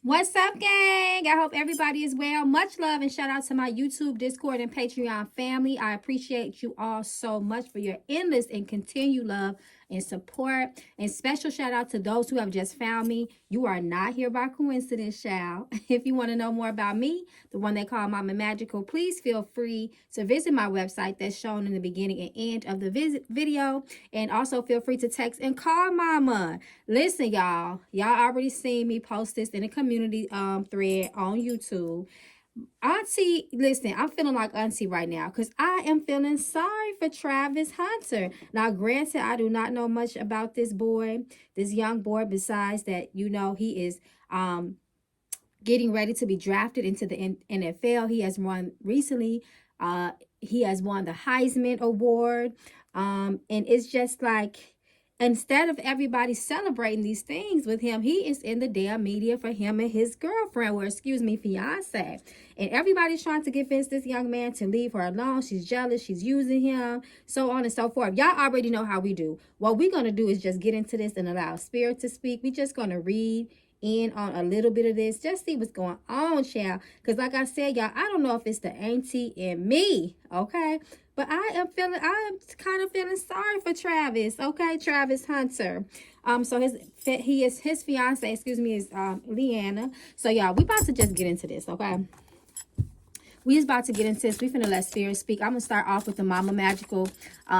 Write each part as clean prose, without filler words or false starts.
What's up, gang? I hope everybody is well. Much love and shout out to my YouTube, Discord, and Patreon family. I appreciate you all so much for your endless and continued love and support. And special shout out to those who have just found me. You are not here by coincidence, child. If you want to know more about me, the one they call Mama Magical, please feel free to visit my website that's shown in the beginning and end of the video. And also feel free to text and call Mama. Listen, y'all already seen me post this in a community thread on YouTube. Auntie, listen, I'm feeling like Auntie right now because I am feeling sorry for Travis Hunter. Now, granted, I do not know much about this boy, this young boy, besides that, he is getting ready to be drafted into the NFL. He has won recently. He has won the Heisman Award. And it's just like, instead of everybody celebrating these things with him, he is in the damn media for him and his girlfriend, or excuse me, fiance. And everybody's trying to convince this young man to leave her alone. She's jealous. She's using him, so on and so forth. Y'all already know how we do. What we're going to do is just get into this and allow spirit to speak. We're just going to read in on a little bit of this, just see what's going on, child. Because like I said, y'all, I don't know if it's the auntie in me, okay? But I am kind of feeling sorry for Travis, okay? Travis Hunter. So his fiance, excuse me, is Leanna. So y'all, we about to just get into this, okay? We is about to get into this. We finna let spirit speak. I'm gonna start off with the Mama Magical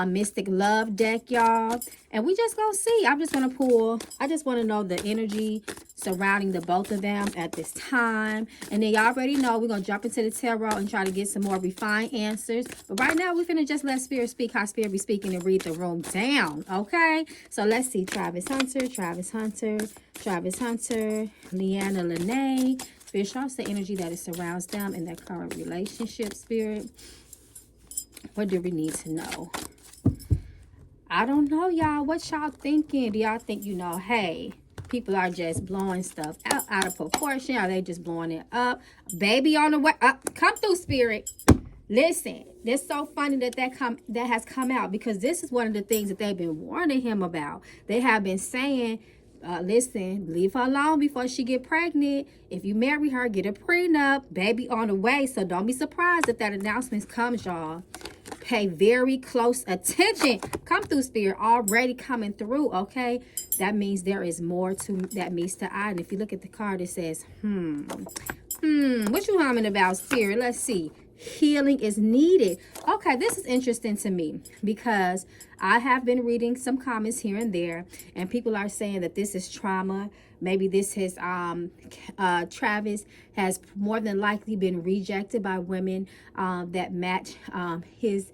Mystic Love deck, y'all. And we just gonna see. I'm just gonna pull. I just want to know the energy surrounding the both of them at this time. And then y'all already know we're gonna jump into the tarot and try to get some more refined answers. But right now, we're finna just let spirit speak how spirit be speaking and read the room down, okay? So let's see. Travis Hunter, Travis Hunter, Travis Hunter, Leanna Lene. Spirit, show us the energy that it surrounds them in their current relationship, Spirit. What do we need to know? I don't know, y'all. What y'all thinking? Do y'all think, hey, people are just blowing stuff out of proportion? Are they just blowing it up? Baby on the way. Come through, Spirit. Listen, it's so funny that has come out, because this is one of the things that they've been warning him about. They have been saying, listen, leave her alone before she get pregnant. If you marry her, get a prenup. Baby on the way. So don't be surprised if that announcement comes, y'all. Pay very close attention. Come through, Spirit. Already coming through, okay? That means there is more to that meets the eye. And if you look at the card, it says, what you humming about, Spirit? Let's see. Healing is needed. Okay, this is interesting to me because I have been reading some comments here and there, and people are saying that this is trauma. Maybe this is Travis has more than likely been rejected by women that match his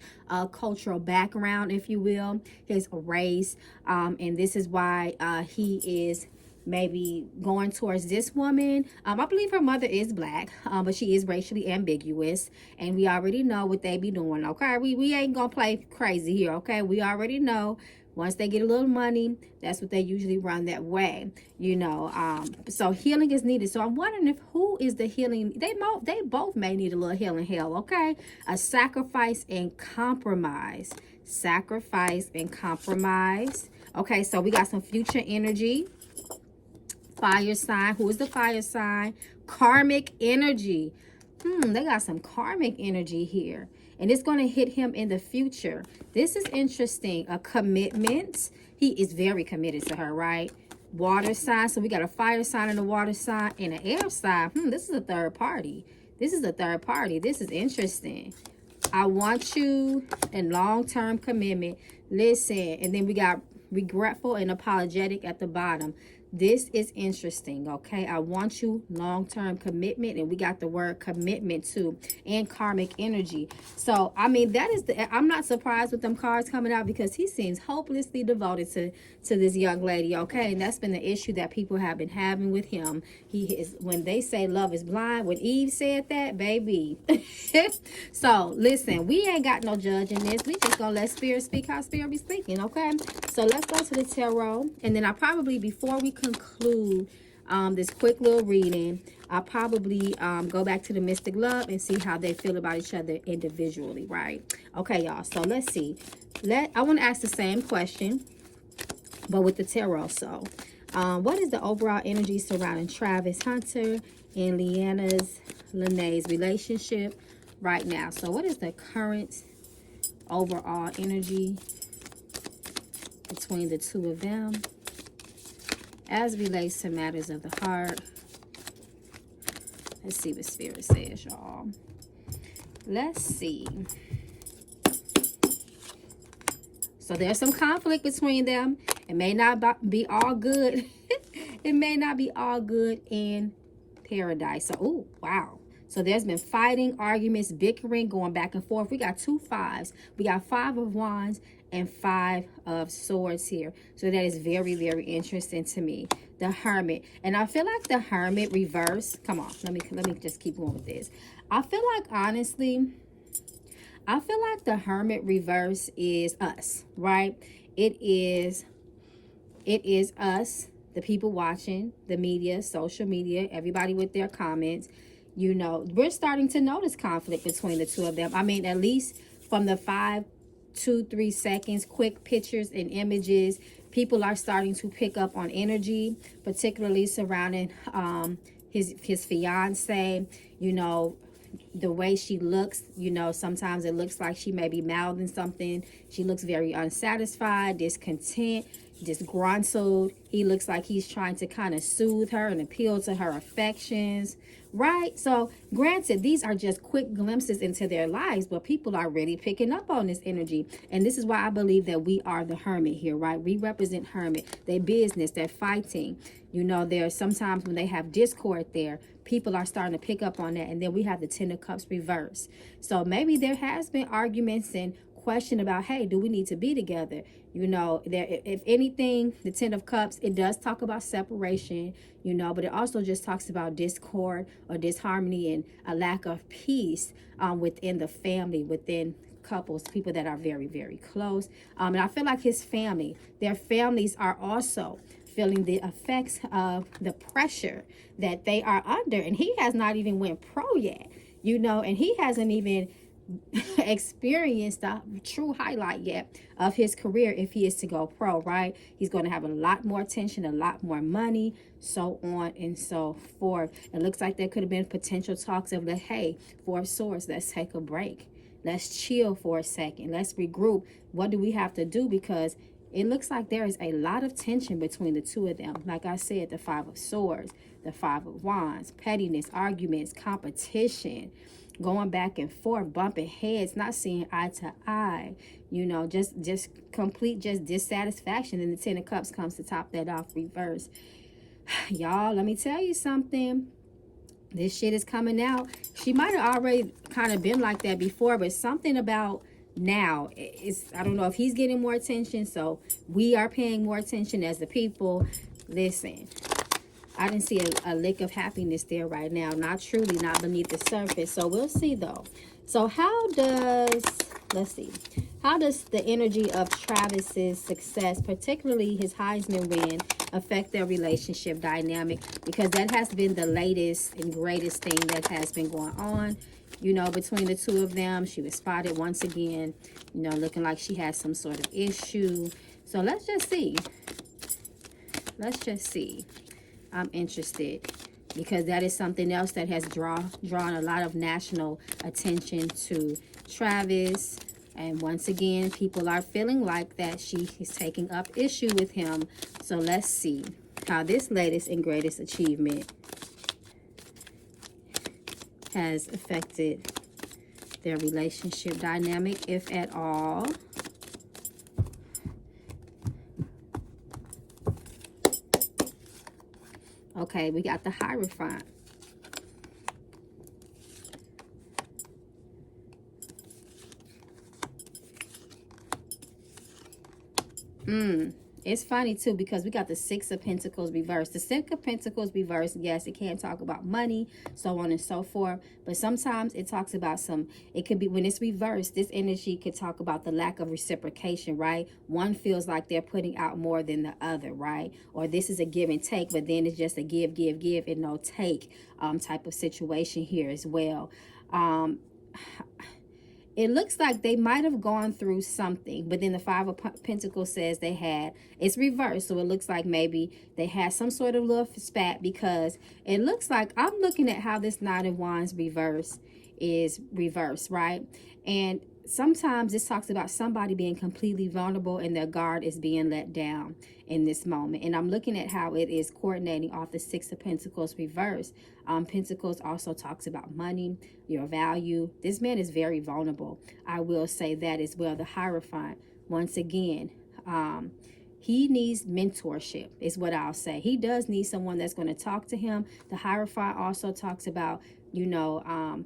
cultural background, if you will, his race, and this is why he is maybe going towards this woman. I believe her mother is black, but she is racially ambiguous, and we already know what they be doing, okay? We ain't gonna play crazy here, okay? We already know once they get a little money, that's what they usually run that way, so healing is needed. So I'm wondering if who is the healing. They both may need a little healing hell, okay? A sacrifice and compromise. Sacrifice and compromise. Okay, so we got some future energy. Fire sign. Who is the fire sign? Karmic energy. They got some karmic energy here. And it's going to hit him in the future. This is interesting. A commitment. He is very committed to her, right? Water sign. So we got a fire sign and a water sign and an air sign. This is a third party. This is a third party. This is interesting. I want you in long-term commitment. Listen. And then we got regretful and apologetic at the bottom. This is interesting, okay? I want you, long-term commitment, and we got the word commitment too, and karmic energy. So, I mean, I'm not surprised with them cards coming out, because he seems hopelessly devoted to this young lady, okay? And that's been the issue that people have been having with him. When they say love is blind, when Eve said that, baby. So, listen, we ain't got no judge in this. We just gonna let spirit speak how spirit be speaking, okay? So, let's go to the tarot, and then before we conclude this quick little reading, I'll probably go back to the mystic love and see how they feel about each other individually, right? Okay, y'all. So let's see. I want to ask the same question, but with the tarot. So What is the overall energy surrounding Travis Hunter and Leanna's relationship right now? So what is the current overall energy between the two of them as it relates to matters of the heart? Let's see what Spirit says, y'all. Let's see. So there's some conflict between them. It may not be all good. It may not be all good in paradise. So, oh, wow. So there's been fighting, arguments, bickering, going back and forth. We got 2 5s. We got 5 of Wands and 5 of Swords here. So that is very, very interesting to me. The Hermit. And I feel like the Hermit reverse. Come on. Let me just keep going with this. I feel like, honestly, I feel like the Hermit reverse is us, right? It is us, the people watching, the media, social media, everybody with their comments. You know, we're starting to notice conflict between the two of them. I mean, at least from the 5, 2, 3 seconds, quick pictures and images, people are starting to pick up on energy, particularly surrounding his fiance. You know, the way she looks, you know, sometimes it looks like she may be mouthing something. She looks very unsatisfied, discontent, disgruntled. He looks like he's trying to kind of soothe her and appeal to her affections, right? So granted, these are just quick glimpses into their lives, but people are really picking up on this energy. And this is why I believe that we are the Hermit here, right? We represent Hermit, their business, their fighting. You know, there's sometimes when they have discord there, people are starting to pick up on that. And then we have the 10 of Cups reverse. So maybe there has been arguments and question about, hey, do we need to be together? You know, there, if anything, the 10 of Cups, it does talk about separation, you know, but it also just talks about discord or disharmony and a lack of peace within the family, within couples, people that are very, very close. And I feel like his family, their families are also feeling the effects of the pressure that they are under. And he has not even went pro yet, you know, and he hasn't even experienced the true highlight yet of his career if he is to go pro, right? He's going to have a lot more attention, a lot more money, so on and so forth. It looks like there could have been potential talks of, hey, 4 of Swords, let's take a break. Let's chill for a second. Let's regroup. What do we have to do? Because it looks like there is a lot of tension between the two of them. Like I said, the 5 of Swords, the 5 of Wands, pettiness, arguments, competition, going back and forth, bumping heads, not seeing eye to eye, you know, just complete dissatisfaction. And the 10 of Cups comes to top that off reverse. Y'all, let me tell you something. This shit is coming out. She might have already kind of been like that before, but something about now is, I don't know if he's getting more attention, so we are paying more attention as the people. Listen, I didn't see a lick of happiness there right now. Not truly, not beneath the surface. So we'll see though. So how does, let's see, how does the energy of Travis's success, particularly his Heisman win, affect their relationship dynamic? Because that has been the latest and greatest thing that has been going on, you know, between the two of them. She was spotted once again, you know, looking like she has some sort of issue. So let's just see. Let's just see. I'm interested because that is something else that has drawn a lot of national attention to Travis. And once again, people are feeling like that she is taking up issue with him. So let's see how this latest and greatest achievement has affected their relationship dynamic, if at all. Okay, we got the Hierophant. It's funny too because we got the 6 of Pentacles reversed. The 6 of Pentacles reversed, yes, it can talk about money, so on and so forth. But sometimes it talks about it could be, when it's reversed, this energy could talk about the lack of reciprocation, right? One feels like they're putting out more than the other, right? Or this is a give and take, but then it's just a give, and no take type of situation here as well. it looks like they might have gone through something, but then the Five of Pentacles says it's reversed. So it looks like maybe they had some sort of little spat, because it looks like, I'm looking at how this Nine of Wands is reversed, right? And sometimes this talks about somebody being completely vulnerable and their guard is being let down in this moment. And I'm looking at how it is coordinating off the Six of Pentacles reversed. Pentacles also talks about money, your value. This man is very vulnerable. I will say that as well. The Hierophant, once again, he needs mentorship is what I'll say. He does need someone that's going to talk to him. The Hierophant also talks about, you know,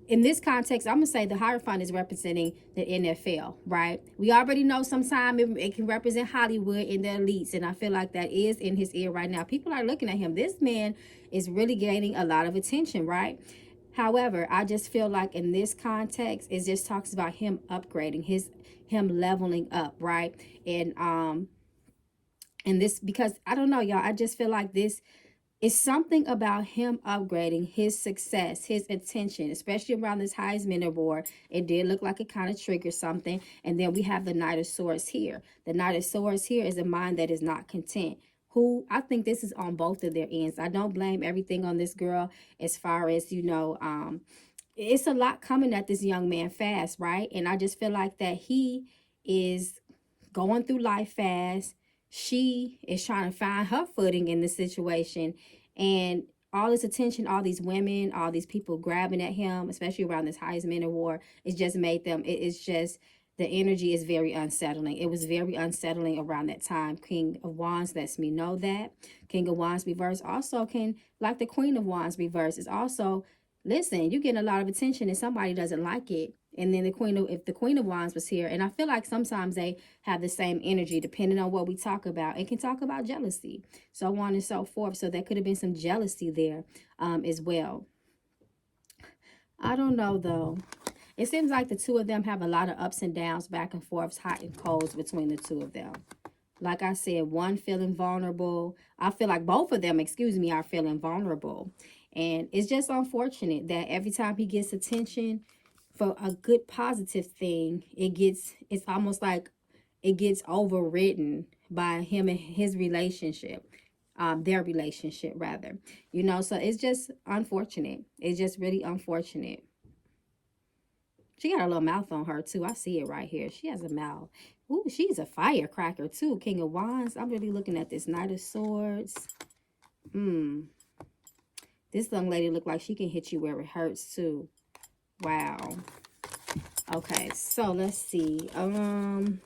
in this context, I'm going to say the Hierophant is representing the NFL, right? We already know sometimes it can represent Hollywood and the elites, and I feel like that is in his ear right now. People are looking at him. This man is really gaining a lot of attention, right? However, I just feel like in this context, it just talks about him upgrading, him leveling up, right? And this, because I don't know, y'all, I just feel like this, it's something about him upgrading his success, his attention, especially around this Heisman Award. It did look like it kind of triggered something. And then we have the Knight of Swords here. The Knight of Swords here is a mind that is not content. Who, I think this is on both of their ends. I don't blame everything on this girl as far as, you know, it's a lot coming at this young man fast, right? And I just feel like that he is going through life fast. She is trying to find her footing in the situation, and all this attention, all these women, all these people grabbing at him, especially around this Heisman Award, it's just made them, it's just, the energy is very unsettling. It was very unsettling around that time. King of Wands lets me know that. King of Wands reverse also can, like the Queen of Wands reverse, is also, listen, you're getting a lot of attention and somebody doesn't like it. And then if the Queen of Wands was here, and I feel like sometimes they have the same energy depending on what we talk about, and can talk about jealousy, so on and so forth. So there could have been some jealousy there as well. I don't know though. It seems like the two of them have a lot of ups and downs, back and forths, hot and colds between the two of them. Like I said, one feeling vulnerable. I feel like both of them, are feeling vulnerable. And it's just unfortunate that every time he gets attention for a good positive thing, it's almost like it gets overridden by him and his relationship, their relationship rather, you know. So it's just unfortunate. It's just really unfortunate. She got a little mouth on her too. I see it right here. She has a mouth. Ooh, she's a firecracker too. King of Wands. I'm really looking at this Knight of Swords. This young lady look like she can hit you where it hurts too. Wow. Okay, so let's see. I want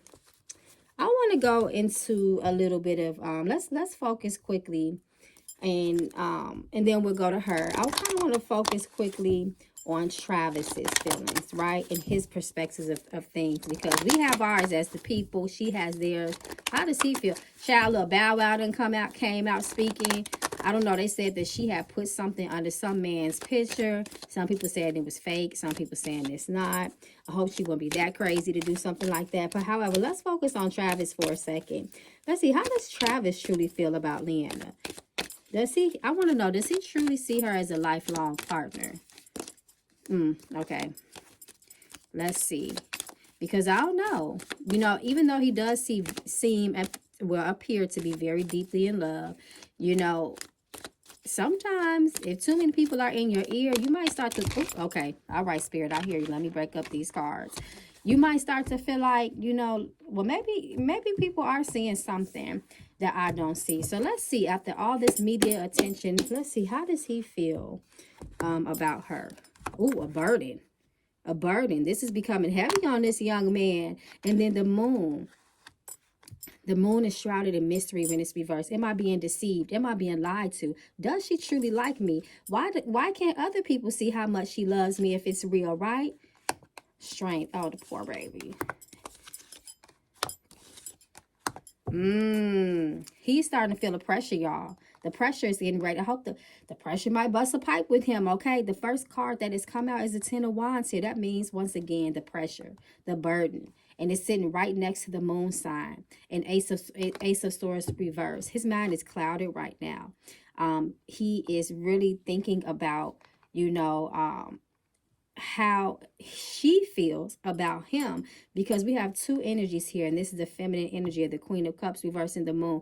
to go into a little bit of let's focus quickly, and then we'll go to her. I kind of want to focus quickly on Travis's feelings, right? And his perspectives of things, because we have ours as the people. She has theirs. How does he feel? Child, little Bow Wow done came out speaking. I don't know. They said that she had put something under some man's picture. Some people said it was fake. Some people saying it's not. I hope she won't be that crazy to do something like that. But however, let's focus on Travis for a second. Let's see. How does Travis truly feel about Leanna? I want to know, does he truly see her as a lifelong partner? Okay. Let's see. Because I don't know. You know, even though he does appear to be very deeply in love, you know, sometimes if too many people are in your ear, you might start to, okay, all right, Spirit, I hear you. Let me break up these cards. You might start to feel like, you know, well, maybe people are seeing something that I don't see. So let's see, after all this media attention, let's see, how does he feel about her? Ooh, a burden. A burden. This is becoming heavy on this young man. And then the moon. The moon is shrouded in mystery when it's reversed. Am I being deceived? Am I being lied to? Does she truly like me? Why can't other people see how much she loves me if it's real, right? Strength. Oh, the poor baby. He's starting to feel the pressure, y'all. The pressure is getting ready. I hope the pressure might bust a pipe with him, okay? The first card that has come out is the Ten of Wands here. That means, once again, the pressure, the burden. And it's sitting right next to the moon sign. And Ace of Swords reverse. His mind is clouded right now. He is really thinking about, you know, how she feels about him, because we have two energies here, and this is the feminine energy of the Queen of Cups reversing the moon.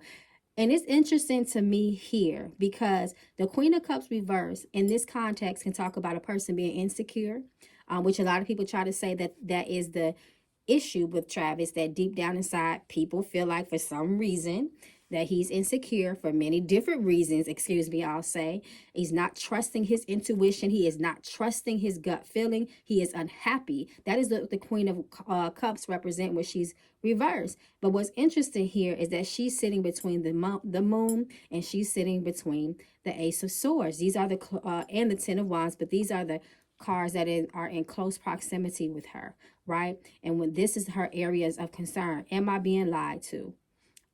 And it's interesting to me here because the Queen of Cups reverse in this context can talk about a person being insecure, which a lot of people try to say that that is the issue with Travis, that deep down inside people feel like for some reason that he's insecure for many different reasons. Excuse me, I'll say. He's not trusting his intuition. He is not trusting his gut feeling. He is unhappy. That is what the Queen of Cups represent when she's reversed. But what's interesting here is that she's sitting between the moon, and she's sitting between the Ace of Swords. These are the and the Ten of Wands, but these are the cards that are in close proximity with her, right? And when this is her areas of concern, am I being lied to?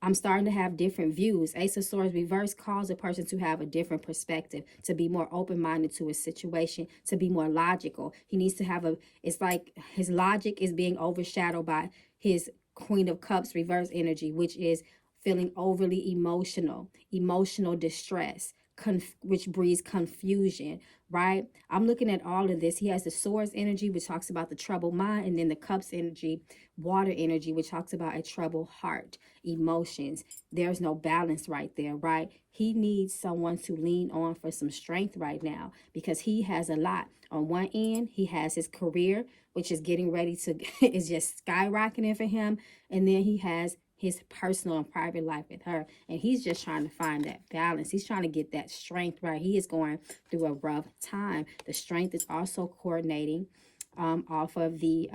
I'm starting to have different views. Ace of Swords reverse calls a person to have a different perspective, to be more open-minded to a situation, to be more logical. He needs to have it's like his logic is being overshadowed by his Queen of Cups reverse energy, which is feeling overly emotional distress, which breeds confusion, right? I'm looking at all of this. He has the Swords energy, which talks about the troubled mind, and then the Cups energy, water energy, which talks about a troubled heart, emotions. There's no balance right there, right? He needs someone to lean on for some strength right now, because he has a lot. On one end, he has his career, which is getting ready to, is just skyrocketing for him. And then he has his personal and private life with her, and he's just trying to find that balance. He's trying to get that strength right. He is going through a rough time. The strength is also coordinating off of the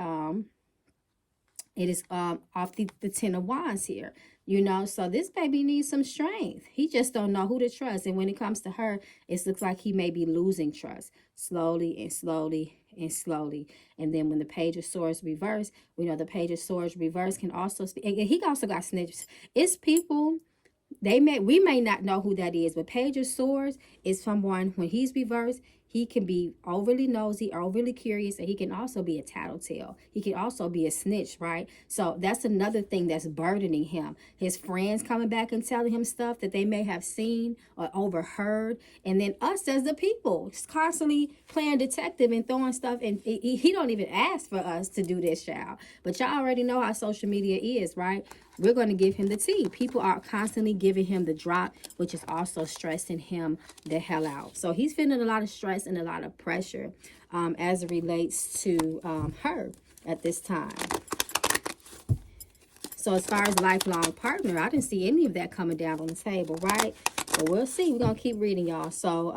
it is off the Ten of Wands here, you know. So this baby needs some strength. He just don't know who to trust, and when it comes to her, it looks like he may be losing trust slowly and slowly and slowly. And then when the Page of Swords reverse, we know the Page of Swords reverse can also speak, and he also got snitches. It's people, we may not know who that is, but Page of Swords is someone, when he's reversed, he can be overly nosy, overly curious, and he can also be a tattletale. He can also be a snitch, right? So that's another thing that's burdening him. His friends coming back and telling him stuff that they may have seen or overheard. And then us as the people constantly playing detective and throwing stuff. And he don't even ask for us to do this, y'all. But y'all already know how social media is, right? We're going to give him the tea. People are constantly giving him the drop, which is also stressing him the hell out. So he's feeling a lot of stress and a lot of pressure as it relates to her at this time. So as far as lifelong partner, I didn't see any of that coming down on the table, right? But we'll see. We're going to keep reading, y'all. So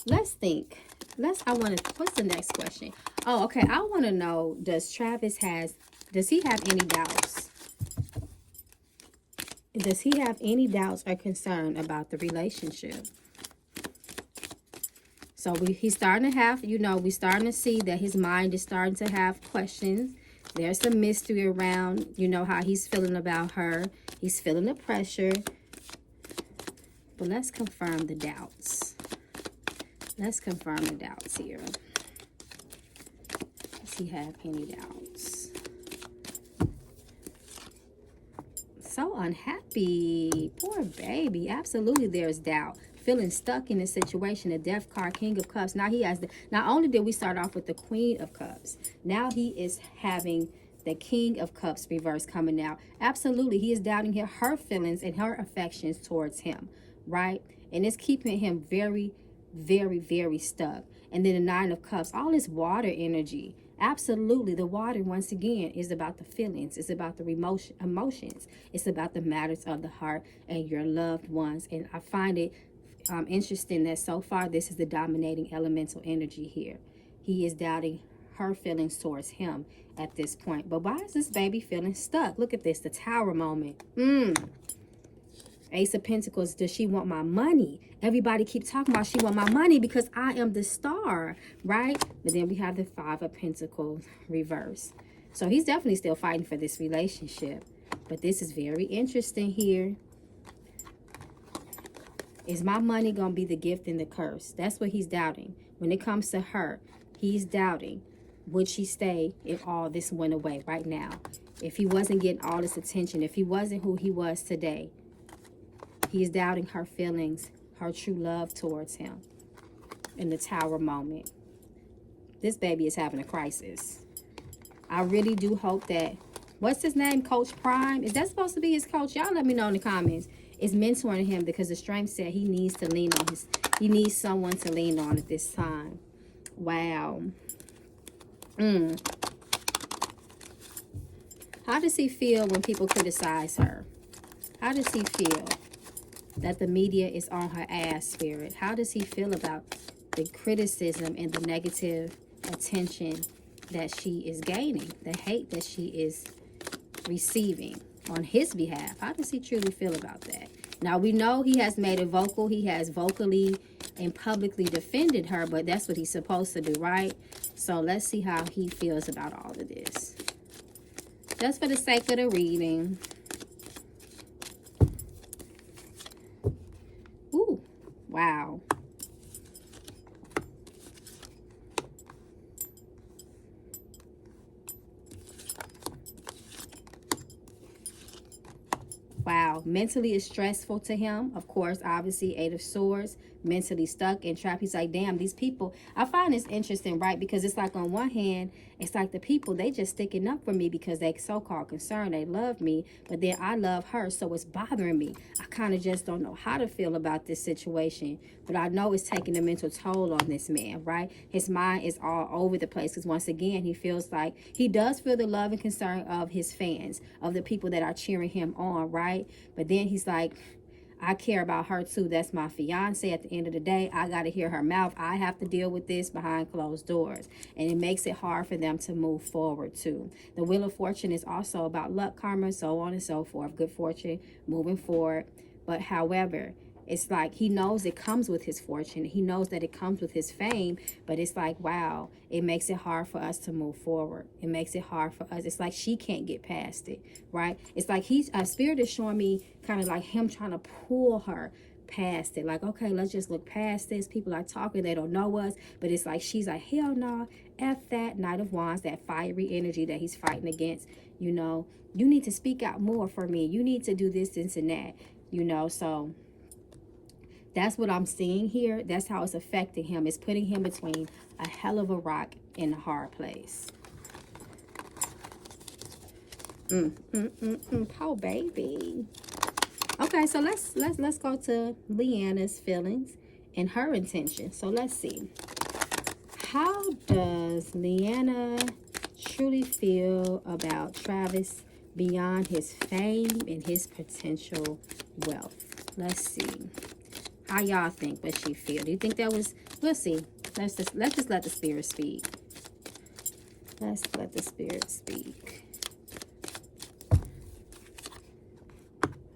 let's think. What's the next question? Oh, okay. I want to know, does he have any doubts? Does he have any doubts or concern about the relationship? So he's starting to have, we're starting to see that his mind is starting to have questions. There's some mystery around, how he's feeling about her. He's feeling the pressure. But let's confirm the doubts. Let's confirm the doubts here. Does he have any doubts? So unhappy. Poor baby. Absolutely there's doubt. Feeling stuck in a situation. The Death card, King of Cups. Now he has not only did we start off with the Queen of Cups, now he is having the King of Cups reverse coming out. Absolutely, he is doubting her feelings and her affections towards him, right? And it's keeping him very, very, very stuck. And then the Nine of Cups, all this water energy. Absolutely, the water, once again, is about the feelings. It's about the emotions. It's about the matters of the heart and your loved ones. And I find it interesting that so far this is the dominating elemental energy here. He is doubting her feelings towards him at this point. But why is this baby feeling stuck? Look at this, the Tower moment. Ace of Pentacles, does she want my money? Everybody keep talking about she want my money because I am the star, right? But then we have the Five of Pentacles reverse. So he's definitely still fighting for this relationship. But this is very interesting here. Is my money going to be the gift and the curse? That's what he's doubting. When it comes to her, he's doubting, would she stay if all this went away right now? If he wasn't getting all this attention, if he wasn't who he was today, he's doubting her feelings, her true love towards him in the Tower moment. This baby is having a crisis. I really do hope that, what's his name? Coach Prime? Is that supposed to be his coach? Y'all let me know in the comments. Is mentoring him, because the strength said he needs to lean on he needs someone to lean on at this time. Wow. How does he feel when people criticize her? How does he feel that the media is on her ass, Spirit? How does he feel about the criticism and the negative attention that she is gaining, the hate that she is receiving on his behalf? How does he truly feel about that? Now, we know he has made it vocal. He has vocally and publicly defended her, but that's what he's supposed to do, right? So let's see how he feels about all of this. Just for the sake of the reading. Ooh, wow. Wow, mentally it's stressful to him. Of course, obviously, 8 of Swords, mentally stuck and trapped. He's like, damn, these people. I find this interesting, right? Because it's like, on one hand, it's like the people, they just sticking up for me because they so-called concerned. They love me, but then I love her, so it's bothering me. I kind of just don't know how to feel about this situation, but I know it's taking a mental toll on this man, right? His mind is all over the place because, once again, he feels like he does feel the love and concern of his fans, of the people that are cheering him on, right? But then he's like, I care about her too. That's my fiance. At the end of the day, I got to hear her mouth. I have to deal with this behind closed doors. And it makes it hard for them to move forward too. The Wheel of Fortune is also about luck, karma, so on and so forth. Good fortune, moving forward. But however, it's like he knows it comes with his fortune. He knows that it comes with his fame. But it's like, wow, it makes it hard for us to move forward. It makes it hard for us. It's like she can't get past it, right? It's like Spirit is showing me kind of like him trying to pull her past it. Like, okay, let's just look past this. People are talking. They don't know us. But it's like, she's like, hell no. F that. Knight of Wands, that fiery energy that he's fighting against. You know, you need to speak out more for me. You need to do this and that. You know, so that's what I'm seeing here. That's how it's affecting him. It's putting him between a hell of a rock and a hard place. Poor baby. Okay, so let's go to Leanna's feelings and her intention. So let's see. How does Leanna truly feel about Travis beyond his fame and his potential wealth? Let's see. How y'all think? What she feel? Do you think that was? We'll see. Let's just let the spirit speak. Let's let the spirit speak.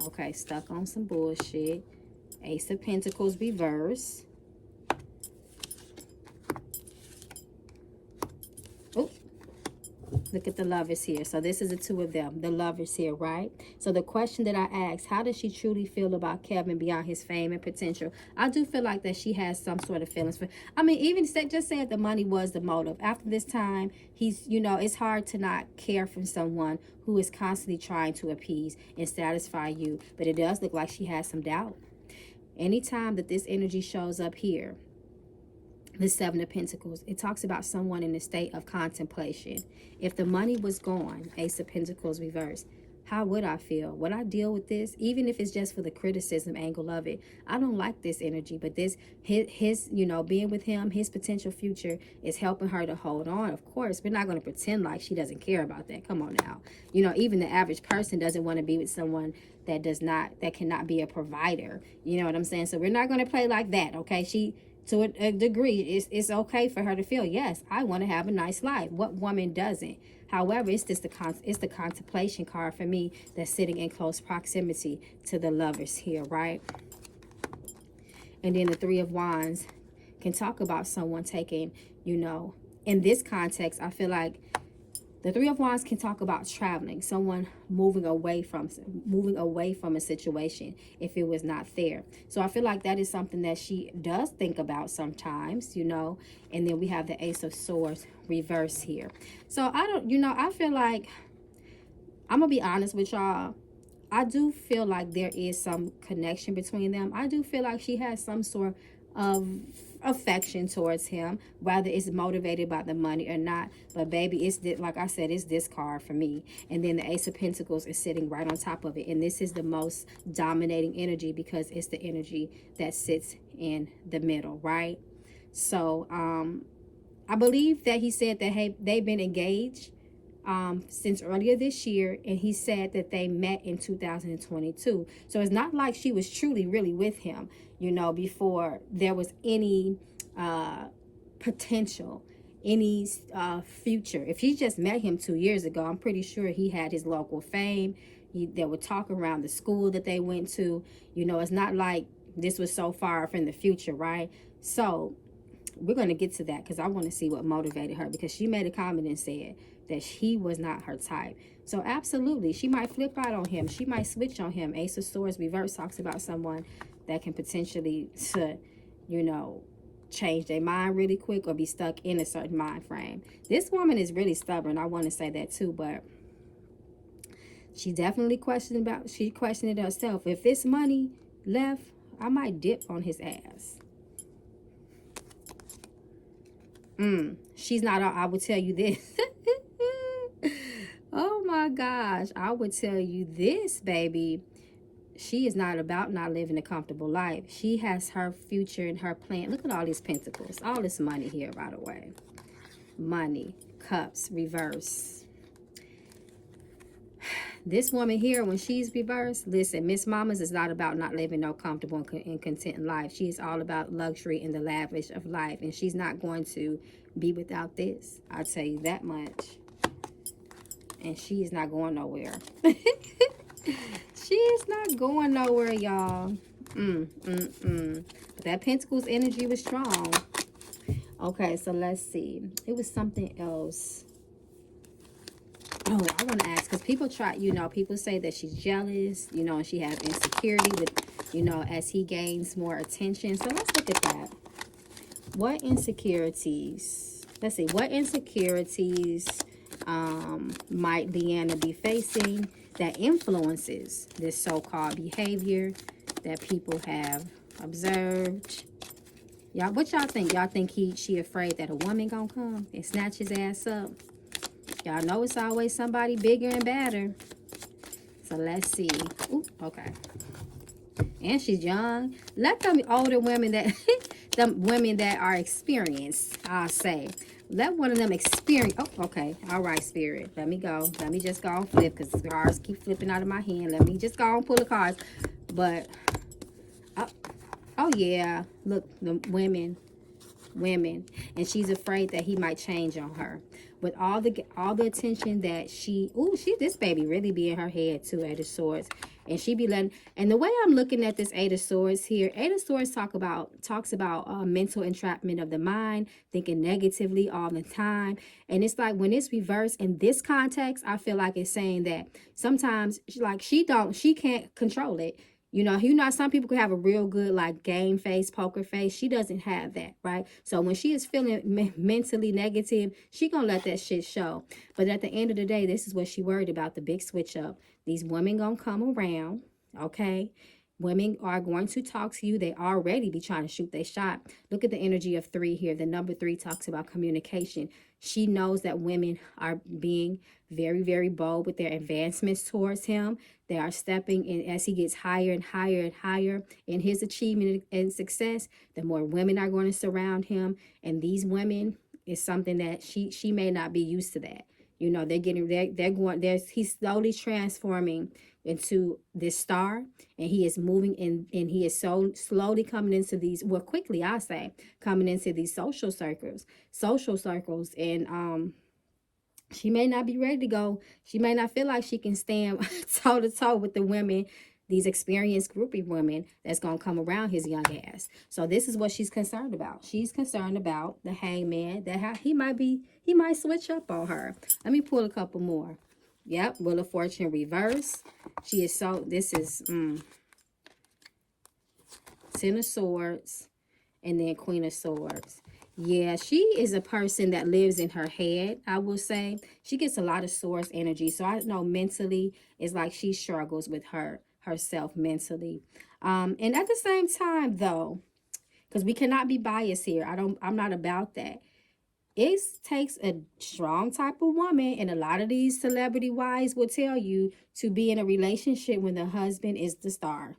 Okay, stuck on some bullshit. Ace of Pentacles reverse. Oh, look at the Lovers here. So this is the two of them, the Lovers here, right? So the question that I asked, how does she truly feel about Kevin beyond his fame and potential? I do feel like that she has some sort of feelings for, I mean, even just say the money was the motive. After this time, he's, you know, it's hard to not care for someone who is constantly trying to appease and satisfy you. But it does look like she has some doubt. Anytime that this energy shows up here, the Seven of Pentacles, it talks about someone in a state of contemplation. If the money was gone, Ace of Pentacles reverse, how would I feel? Would I deal with this? Even if it's just for the criticism angle of it. I don't like this energy, but this, his you know, being with him, his potential future is helping her to hold on. Of course, we're not going to pretend like she doesn't care about that. Come on now. You know, even the average person doesn't want to be with someone that cannot be a provider. You know what I'm saying? So we're not going to play like that, okay? To a degree, it's okay for her to feel, yes, I want to have a nice life. What woman doesn't? However, it's just the contemplation card for me that's sitting in close proximity to the Lovers here, right? And then the Three of Wands can talk about someone taking, you know, in this context, I feel like the Three of Wands can talk about traveling, someone moving away from a situation if it was not there. So I feel like that is something that she does think about sometimes, you know. And then we have the Ace of Swords reverse here. So I don't, you know, I feel like, I'm going to be honest with y'all, I do feel like there is some connection between them. I do feel like she has some sort of affection towards him, whether it's motivated by the money or not. But baby, it's like I said, it's this card for me. And then the Ace of Pentacles is sitting right on top of it, and this is the most dominating energy because it's the energy that sits in the middle, right? So I believe that he said that, hey, they've been engaged since earlier this year, and he said that they met in 2022. So it's not like she was truly really with him, you know, before there was any potential, any future. If she just met him 2 years ago, I'm pretty sure he had his local fame. They would talk around the school that they went to. You know, it's not like this was so far off in the future, right? So we're going to get to that because I want to see what motivated her, because she made a comment and said that he was not her type. So absolutely, she might flip out on him. She might switch on him. Ace of Swords reverse talks about someone that can potentially, you know, change their mind really quick or be stuck in a certain mind frame. This woman is really stubborn. I want to say that too, but she definitely questioned it herself. If this money left, I might dip on his ass. She's not, I would tell you this. Oh my gosh, I would tell you this, baby. She is not about not living a comfortable life. She has her future and her plan. Look at all these pentacles, all this money here, by the way. Money, cups, reverse. This woman here, when she's reversed, listen, Miss Mamas is not about not living no comfortable and content life. She is all about luxury and the lavish of life, and she's not going to be without this. I'll tell you that much. And she is not going nowhere. She is not going nowhere, y'all. But that Pentacles energy was strong. Okay, so let's see. It was something else. Oh, I want to ask, because people try, you know, people say that she's jealous, you know, and she has insecurity with, you know, as he gains more attention. So let's look at that. What insecurities? Let's see. What insecurities might Leanna be facing that influences this so-called behavior that people have observed? Y'all, what y'all think? Y'all think she afraid that a woman gonna come and snatch his ass up? Y'all know it's always somebody bigger and badder. So let's see. Ooh, okay. And she's young. Let them older women that, them women that are experienced, I'll say. Let one of them experience. Oh, okay. All right, Spirit. Let me go. Let me just go and flip, because the cards keep flipping out of my hand. Let me just go and pull the cards. But, oh yeah. Look, the women. And she's afraid that he might change on her. With all the attention that this baby really be in her head too, Eight of Swords. And she be letting, and the way I'm looking at this Eight of Swords here, Eight of Swords talks about mental entrapment of the mind, thinking negatively all the time. And it's like when it's reversed in this context, I feel like it's saying that sometimes she can't control it. You know, some people could have a real good, like, game face, poker face. She doesn't have that, right? So when she is feeling mentally negative, she gonna let that shit show. But at the end of the day, this is what she worried about, the big switch up. These women gonna come around, okay? Women are going to talk to you. They already be trying to shoot their shot. Look at the energy of 3 here. The number 3 talks about communication. She knows that women are being very, very bold with their advancements towards him. They are stepping in as he gets higher and higher and higher in his achievement and success. The more women are going to surround him. And these women is something that she may not be used to that. You know, he's slowly transforming into this star, and he is moving in, and he is so slowly coming into these, well, quickly, I say, coming into these social circles, and she may not be ready to go. She may not feel like she can stand toe to toe with the women, these experienced groupie women that's going to come around his young ass. So this is what she's concerned about. She's concerned about the hangman, that he might switch up on her. Let me pull a couple more. Yep, Wheel of Fortune reverse. She is so, this is 10 of Swords, and then Queen of Swords. Yeah, she is a person that lives in her head, I will say. She gets a lot of Swords energy. So I know mentally, it's like she struggles with herself mentally. And at the same time, though, because we cannot be biased here. I'm not about that. It takes a strong type of woman, and a lot of these celebrity wives will tell you, to be in a relationship when the husband is the star.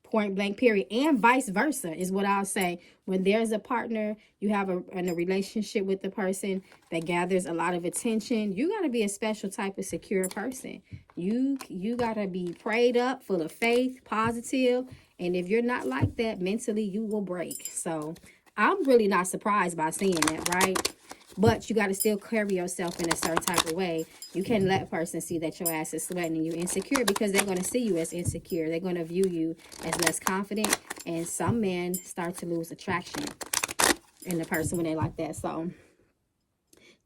Point blank, period. And vice versa is what I'll say. When there's a partner, you have in a relationship with the person that gathers a lot of attention, you got to be a special type of secure person. You got to be prayed up, full of faith, positive. And if you're not like that, mentally, you will break. So I'm really not surprised by seeing that, right? But you got to still carry yourself in a certain type of way. You can't let a person see that your ass is sweating and you're insecure, because they're going to see you as insecure. They're going to view you as less confident. And some men start to lose attraction in the person when they like that. So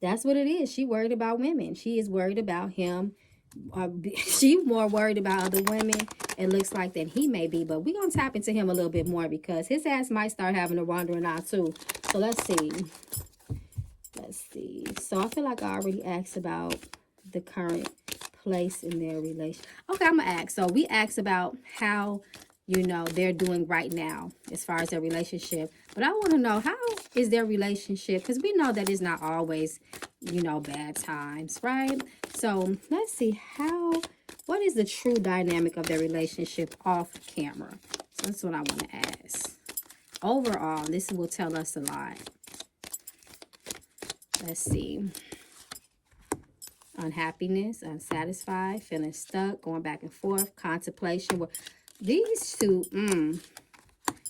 that's what it is. She worried about women. She is worried about him. She's more worried about other women, it looks like, than he may be. But we're going to tap into him a little bit more, because his ass might start having a wandering out too. So let's see. So I feel like I already asked about the current place in their relation. Okay, I'm gonna ask. So we asked about how, they're doing right now as far as their relationship. But I want to know, how is their relationship? Because we know that it's not always, bad times, right? So let's see what is the true dynamic of their relationship off camera? So that's what I want to ask. Overall, this will tell us a lot. Let's see. Unhappiness, unsatisfied, feeling stuck, going back and forth, contemplation. These two,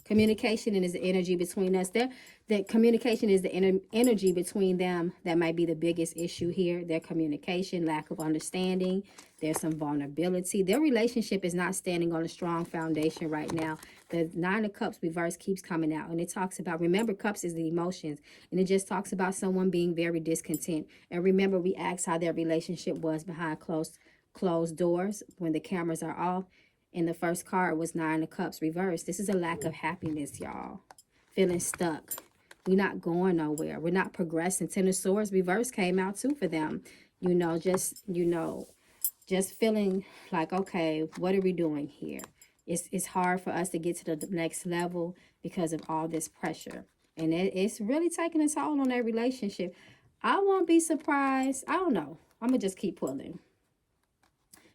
communication is the energy between us. The communication is the energy between them that might be the biggest issue here. Their communication, lack of understanding. There's some vulnerability. Their relationship is not standing on a strong foundation right now. The Nine of Cups reverse keeps coming out, and it talks about, remember, cups is the emotions, and it just talks about someone being very discontent. And remember, we asked how their relationship was behind closed doors when the cameras are off. And the first card was Nine of Cups reversed. This is a lack of happiness, y'all. Feeling stuck. We're not going nowhere. We're not progressing. Ten of Swords reverse came out too for them. Just feeling like, okay, what are we doing here? It's hard for us to get to the next level because of all this pressure. And it's really taking a toll on their relationship. I won't be surprised. I don't know. I'm going to just keep pulling.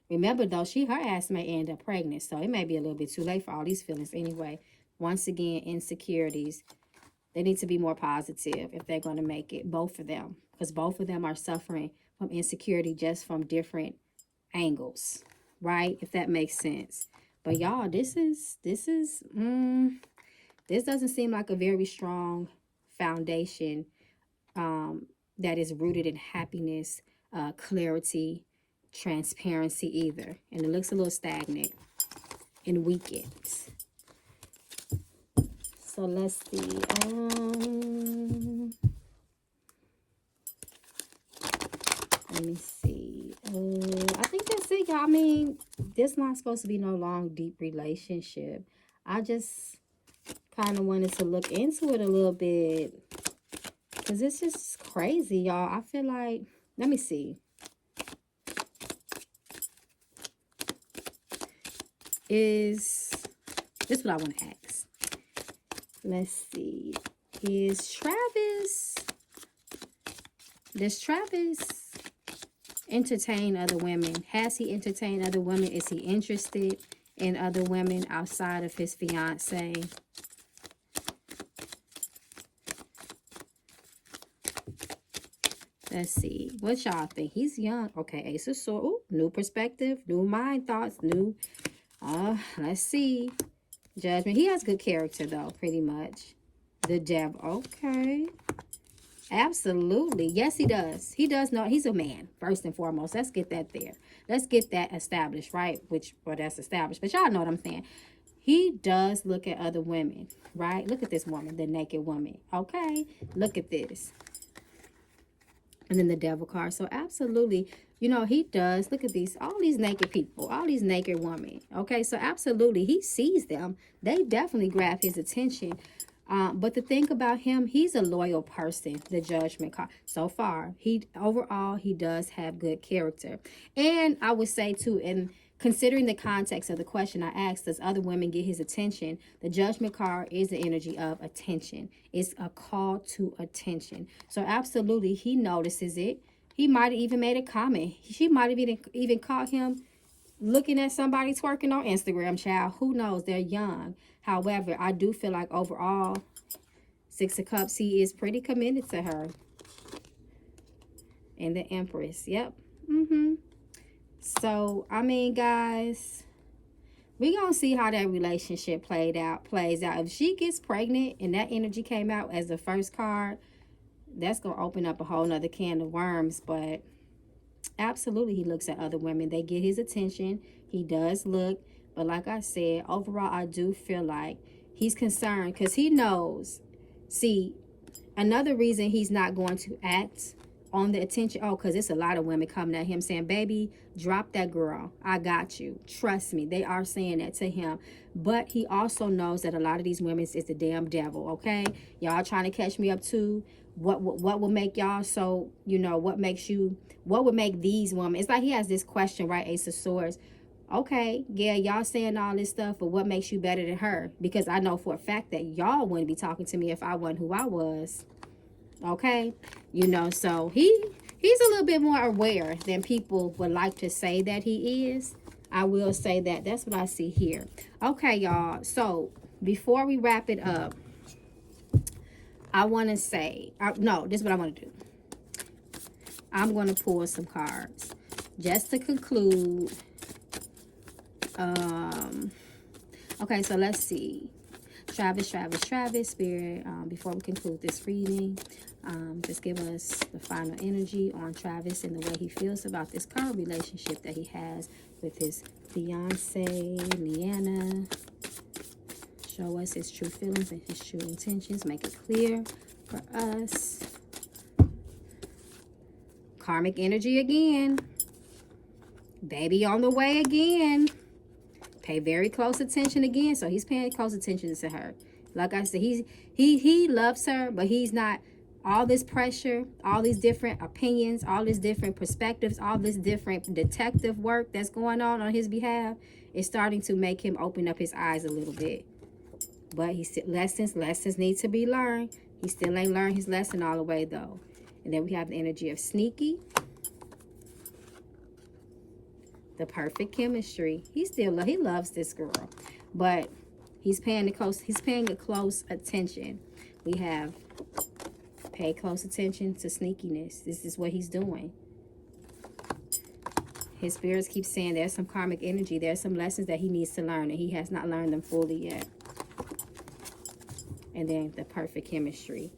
Remember, though, her ass may end up pregnant, so it may be a little bit too late for all these feelings anyway. Once again, insecurities. They need to be more positive if they're going to make it, both of them. Because both of them are suffering from insecurity, just from different angles, right? If that makes sense. But y'all, this doesn't seem like a very strong foundation that is rooted in happiness, clarity, transparency either. And it looks a little stagnant and weakened. So let's see. Let me see. I think that's it, y'all. I mean, this not supposed to be no long, deep relationship. I just kind of wanted to look into it a little bit, because it's just crazy, y'all. I feel like, let me see. This what I want to ask. Let's see. Does Travis entertain other women? Has he entertained other women? Is he interested in other women outside of his fiancée? Let's see. What y'all think? He's young. Okay, Ace of Swords. Ooh, new perspective, new mind thoughts, new... let's see. Judgment. He has good character, though, pretty much. The Devil. Okay. Absolutely. Yes, he does. He does know. He's a man, first and foremost. Let's get that there. Let's get that established, right? That's established. But y'all know what I'm saying. He does look at other women, right? Look at this woman, the naked woman. Okay. Look at this. And then the Devil card. So absolutely, he does. Look at all these naked people, all these naked women. Okay, so absolutely, he sees them. They definitely grab his attention. But the thing about him, he's a loyal person, the Judgment card. So far, overall, he does have good character. And I would say, too, and Considering the context of the question I asked, does other women get his attention? The Judgment card is the energy of attention. It's a call to attention. So absolutely, he notices it. He might have even made a comment. She might have even caught him looking at somebody twerking on Instagram, child. Who knows? They're young. However, I do feel like overall, Six of Cups, he is pretty committed to her. And the Empress. Yep. So, I mean, guys, we're going to see how that relationship plays out. If she gets pregnant and that energy came out as the first card, that's going to open up a whole nother can of worms. But absolutely, he looks at other women. They get his attention. He does look. But like I said, overall, I do feel like he's concerned because he knows. See, another reason he's not going to act on the attention, because it's a lot of women coming at him saying, baby, drop that girl. I got you. Trust me. They are saying that to him. But he also knows that a lot of these women is the damn devil, okay? Y'all trying to catch me up too. What will make y'all so, what would make these women? It's like he has this question, right? Ace of Swords. Okay, yeah, y'all saying all this stuff, but what makes you better than her? Because I know for a fact that y'all wouldn't be talking to me if I wasn't who I was. Okay, so he's a little bit more aware than people would like to say that he is. I will say that. That's what I see here. Okay, y'all. So before we wrap it up, I want to say, no, this is what I want to do. I'm going to pull some cards just to conclude. Okay, so let's see. Travis, Spirit, before we conclude this reading, just give us the final energy on Travis and the way he feels about this current relationship that he has with his fiancée, Leanna. Show us his true feelings and his true intentions. Make it clear for us. Karmic energy again. Baby on the way again. Pay very close attention again. So he's paying close attention to her. Like I said, he loves her, but he's not. All this pressure, all these different opinions, all these different perspectives, all this different detective work that's going on his behalf is starting to make him open up his eyes a little bit. But lessons need to be learned. He still ain't learned his lesson all the way though. And then we have the energy of sneaky. The perfect chemistry. He loves this girl, but he's paying a close attention. We have pay close attention to sneakiness. This is what he's doing. His spirits keep saying there's some karmic energy. There's some lessons that he needs to learn, and he has not learned them fully yet. And then the perfect chemistry.